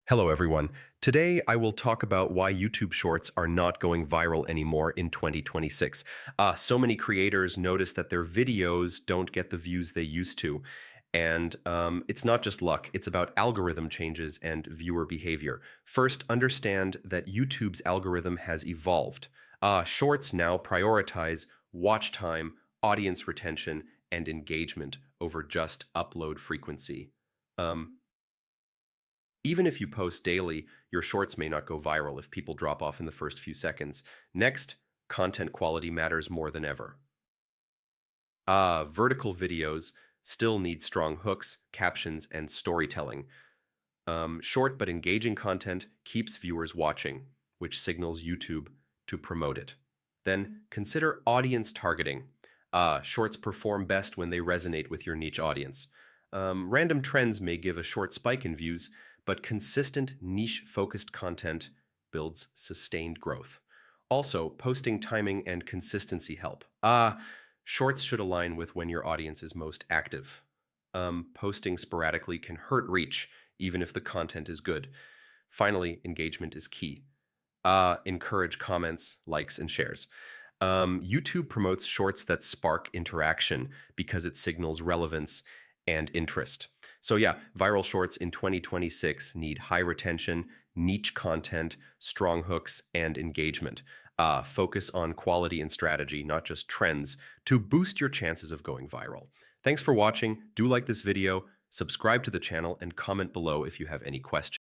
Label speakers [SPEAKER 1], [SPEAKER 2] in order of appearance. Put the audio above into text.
[SPEAKER 1] Hello, everyone. Today, I will talk about why YouTube Shorts are not going viral anymore in 2026. So many creators notice that their videos don't get the views they used to. And it's not just luck, it's about algorithm changes and viewer behavior. First, understand that YouTube's algorithm has evolved. Shorts now prioritize watch time, audience retention, and engagement over just upload frequency. Um, Even if you post daily, your shorts may not go viral if people drop off in the first few seconds. Next, content quality matters more than ever. Vertical videos still need strong hooks, captions, and storytelling. Short but engaging content keeps viewers watching, which signals YouTube to promote it. Then consider audience targeting. Shorts perform best when they resonate with your niche audience. Random trends may give a short spike in views, but consistent niche-focused content builds sustained growth. Also, posting timing and consistency help. Shorts should align with when your audience is most active. Posting sporadically can hurt reach, even if the content is good. Finally, engagement is key. Encourage comments, likes, and shares. YouTube promotes shorts that spark interaction because it signals relevance and interest. So yeah, viral shorts in 2026 need high retention, niche content, strong hooks, and engagement. Focus on quality and strategy, not just trends, to boost your chances of going viral. Thanks for watching. Do like this video, subscribe to the channel, and comment below if you have any questions.